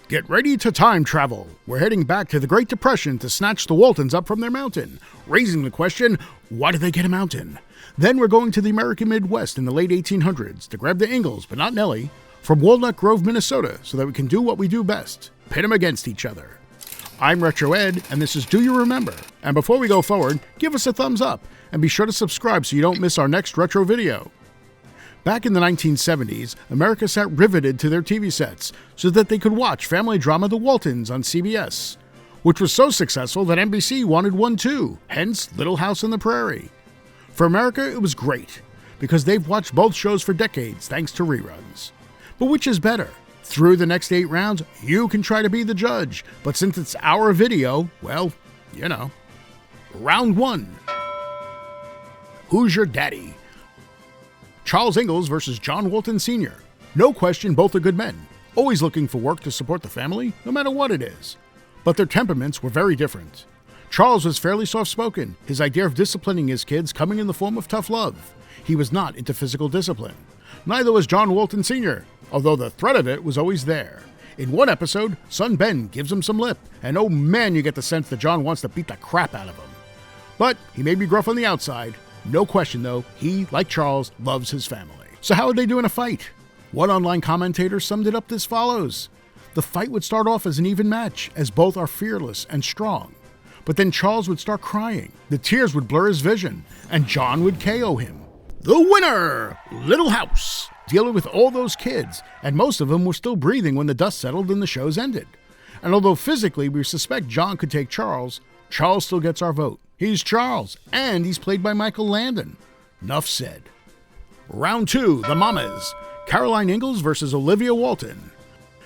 Get ready to time travel. We're heading back to the Great Depression to snatch the Waltons up from their mountain, raising the question, why did they get a mountain? Then we're going to the American Midwest in the late 1800s to grab the Ingalls, but not Nellie, from Walnut Grove, Minnesota, so that we can do what we do best, pit them against each other. I'm Retro Ed, and this is Do You Remember? And before we go forward, give us a thumbs up, and be sure to subscribe so you don't miss our next retro video. Back in the 1970s, America sat riveted to their TV sets so that they could watch family drama The Waltons on CBS, which was so successful that NBC wanted one too, hence Little House on the Prairie. For America, it was great, because they've watched both shows for decades thanks to reruns. But which is better? Through the next 8 rounds, you can try to be the judge, but since it's our video, well, you know. Round 1. Who's your daddy? Charles Ingalls versus Jon Walton Sr. No question, both are good men, always looking for work to support the family, no matter what it is. But their temperaments were very different. Charles was fairly soft-spoken, his idea of disciplining his kids coming in the form of tough love. He was not into physical discipline. Neither was Jon Walton Sr., although the threat of it was always there. In one episode, son Ben gives him some lip, and oh man, you get the sense that Jon wants to beat the crap out of him. But he may be gruff on the outside. No question, though, he, like Charles, loves his family. So how would they do in a fight? One online commentator summed it up as follows. The fight would start off as an even match, as both are fearless and strong. But then Charles would start crying, the tears would blur his vision, and Jon would KO him. The winner! Little House! Dealing with all those kids, and most of them were still breathing when the dust settled and the shows ended. And although physically we suspect Jon could take Charles, Charles still gets our vote. He's Charles, and he's played by Michael Landon. Nuff said. Round 2, the Mamas. Caroline Ingalls versus Olivia Walton.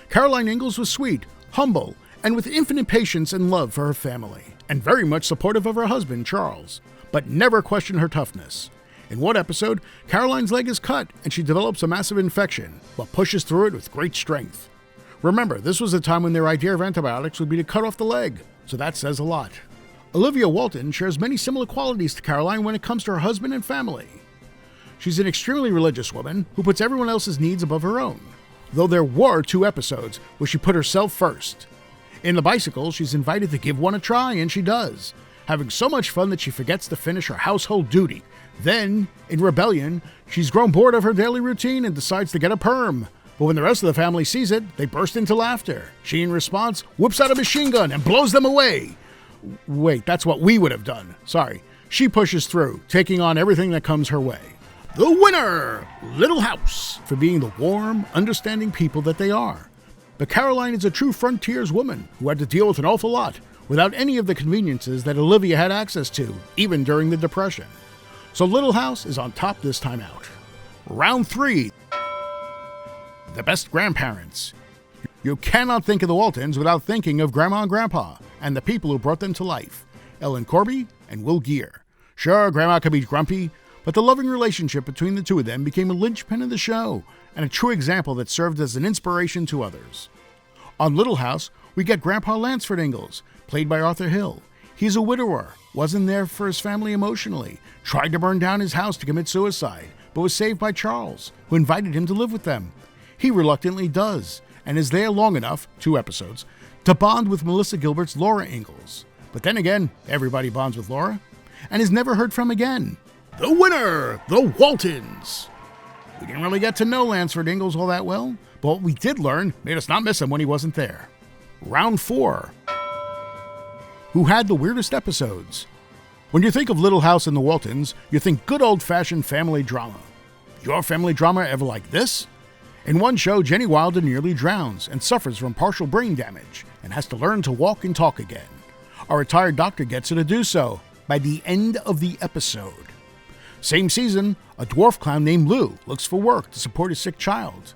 Caroline Ingalls was sweet, humble, and with infinite patience and love for her family, and very much supportive of her husband, Charles, but never questioned her toughness. In one episode, Caroline's leg is cut, and she develops a massive infection, but pushes through it with great strength. Remember, this was a time when their idea of antibiotics would be to cut off the leg, so that says a lot. Olivia Walton shares many similar qualities to Caroline when it comes to her husband and family. She's an extremely religious woman who puts everyone else's needs above her own, though there were 2 episodes where she put herself first. In the bicycle, she's invited to give one a try, and she does, having so much fun that she forgets to finish her household duty. Then, in rebellion, she's grown bored of her daily routine and decides to get a perm. But when the rest of the family sees it, they burst into laughter. She, in response, whips out a machine gun and blows them away. Wait, that's what we would have done. Sorry. She pushes through, taking on everything that comes her way. The winner! Little House, for being the warm, understanding people that they are. But Caroline is a true frontiers woman who had to deal with an awful lot without any of the conveniences that Olivia had access to, even during the Depression. So Little House is on top this time out. Round 3. The best grandparents. You cannot think of the Waltons without thinking of Grandma and Grandpa and the people who brought them to life, Ellen Corby and Will Geer. Sure, Grandma could be grumpy, but the loving relationship between the two of them became a linchpin of the show and a true example that served as an inspiration to others. On Little House, we get Grandpa Lansford Ingalls, played by Arthur Hill. He's a widower, wasn't there for his family emotionally, tried to burn down his house to commit suicide, but was saved by Charles, who invited him to live with them. He reluctantly does, and is there long enough, 2 episodes, to bond with Melissa Gilbert's Laura Ingalls. But then again, everybody bonds with Laura, and is never heard from again. The winner, the Waltons! We didn't really get to know Lansford Ingalls all that well, but what we did learn made us not miss him when he wasn't there. Round 4. Who had the weirdest episodes? When you think of Little House and the Waltons, you think good old-fashioned family drama. Your family drama ever like this? In one show, Jenny Wilder nearly drowns and suffers from partial brain damage and has to learn to walk and talk again. A retired doctor gets her to do so by the end of the episode. Same season, a dwarf clown named Lou looks for work to support his sick child.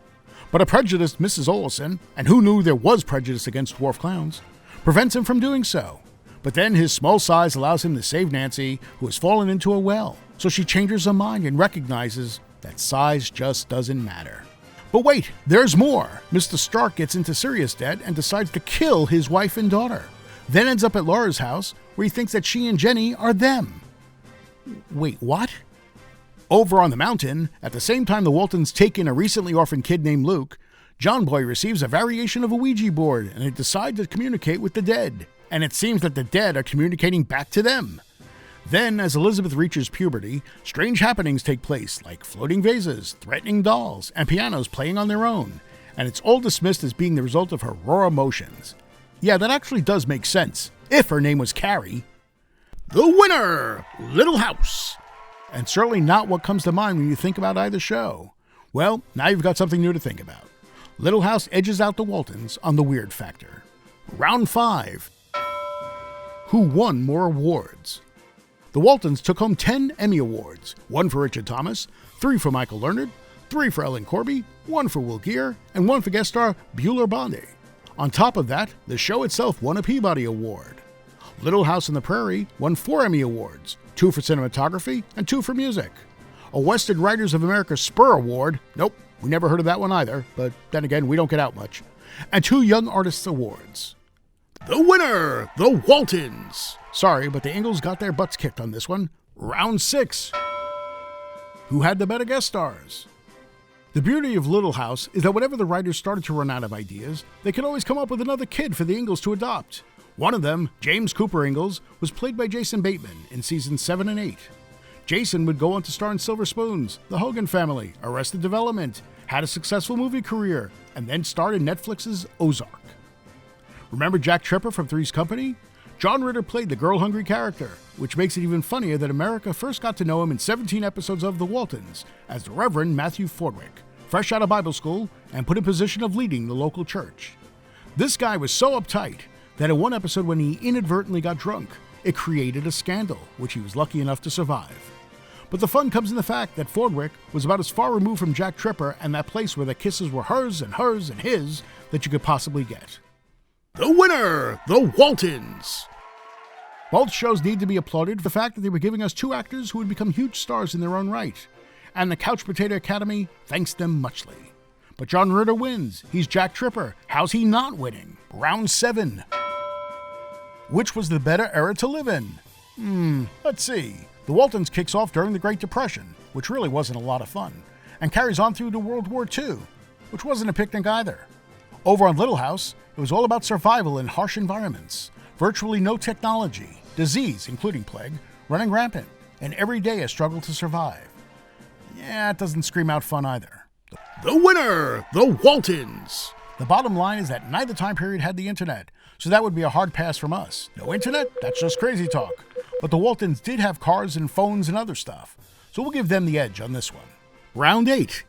But a prejudiced Mrs. Olson, and who knew there was prejudice against dwarf clowns, prevents him from doing so. But then his small size allows him to save Nancy, who has fallen into a well. So she changes her mind and recognizes that size just doesn't matter. But wait, there's more. Mr. Stark gets into serious debt and decides to kill his wife and daughter. Then ends up at Laura's house, where he thinks that she and Jenny are them. Wait, what? Over on the mountain, at the same time the Waltons take in a recently orphaned kid named Luke, John Boy receives a variation of a Ouija board, and they decide to communicate with the dead. And it seems that the dead are communicating back to them. Then, as Elizabeth reaches puberty, strange happenings take place, like floating vases, threatening dolls, and pianos playing on their own. And it's all dismissed as being the result of her raw emotions. Yeah, that actually does make sense, if her name was Carrie. The winner! Little House! And certainly not what comes to mind when you think about either show. Well, now you've got something new to think about. Little House edges out the Waltons on the weird factor. Round 5. Who won more awards? The Waltons took home 10 Emmy Awards, 1 for Richard Thomas, 3 for Michael Leonard, 3 for Ellen Corby, 1 for Will Geer, and 1 for guest star Bueller Bondi. On top of that, the show itself won a Peabody Award. Little House on the Prairie won 4 Emmy Awards, 2 for cinematography and 2 for music. A Western Writers of America Spur Award, nope, we never heard of that one either, but then again, we don't get out much, and 2 Young Artists Awards. The winner, the Waltons! Sorry, but the Ingalls got their butts kicked on this one. Round 6. Who had the better guest stars? The beauty of Little House is that whenever the writers started to run out of ideas, they could always come up with another kid for the Ingalls to adopt. One of them, James Cooper Ingalls, was played by Jason Bateman in seasons 7 and 8. Jason would go on to star in Silver Spoons, The Hogan Family, Arrested Development, had a successful movie career, and then starred in Netflix's Ozark. Remember Jack Tripper from Three's Company? John Ritter played the girl-hungry character, which makes it even funnier that America first got to know him in 17 episodes of The Waltons as the Reverend Matthew Fordwick, fresh out of Bible school and put in position of leading the local church. This guy was so uptight that in one episode when he inadvertently got drunk, it created a scandal, which he was lucky enough to survive. But the fun comes in the fact that Fordwick was about as far removed from Jack Tripper and that place where the kisses were hers and his that you could possibly get. The winner, the Waltons! Both shows need to be applauded for the fact that they were giving us 2 actors who would become huge stars in their own right. And the Couch Potato Academy thanks them muchly. But John Ritter wins. He's Jack Tripper. How's he not winning? Round 7. Which was the better era to live in? Let's see. The Waltons kicks off during the Great Depression, which really wasn't a lot of fun, and carries on through to World War II, which wasn't a picnic either. Over on Little House, it was all about survival in harsh environments, virtually no technology, disease, including plague, running rampant, and every day a struggle to survive. Yeah, it doesn't scream out fun either. The winner, the Waltons! The bottom line is that neither time period had the internet, so that would be a hard pass from us. No internet? That's just crazy talk. But the Waltons did have cars and phones and other stuff, so we'll give them the edge on this one. Round 8.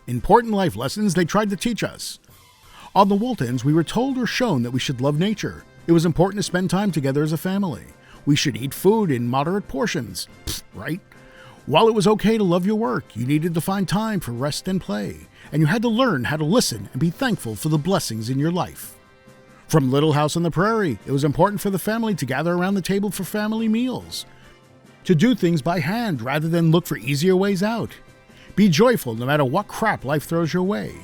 Important life lessons they tried to teach us. On the Waltons, we were told or shown that we should love nature. It was important to spend time together as a family. We should eat food in moderate portions. Right? While it was okay to love your work, you needed to find time for rest and play, and you had to learn how to listen and be thankful for the blessings in your life. From Little House on the Prairie, it was important for the family to gather around the table for family meals, to do things by hand rather than look for easier ways out. Be joyful no matter what crap life throws your way.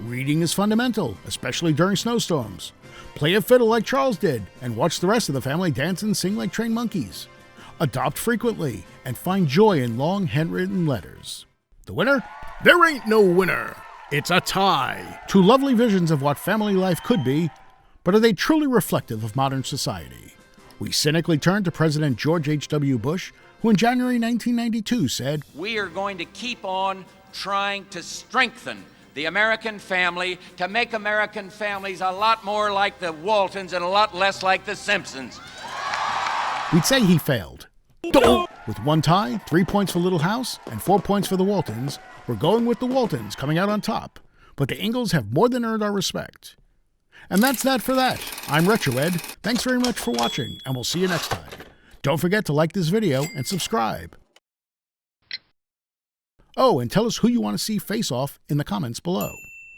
Reading is fundamental, especially during snowstorms. Play a fiddle like Charles did, and watch the rest of the family dance and sing like trained monkeys. Adopt frequently, and find joy in long handwritten letters. The winner? There ain't no winner. It's a tie. 2 lovely visions of what family life could be, but are they truly reflective of modern society? We cynically turn to President George H.W. Bush, who in January 1992 said, "We are going to keep on trying to strengthen the American family, to make American families a lot more like the Waltons and a lot less like the Simpsons." We'd say he failed. With 1 tie, 3 points for Little House, and 4 points for the Waltons, we're going with the Waltons coming out on top. But the Ingalls have more than earned our respect. And that's that for that. I'm RetroEd. Thanks very much for watching, and we'll see you next time. Don't forget to like this video and subscribe. Oh, and tell us who you want to see face off in the comments below.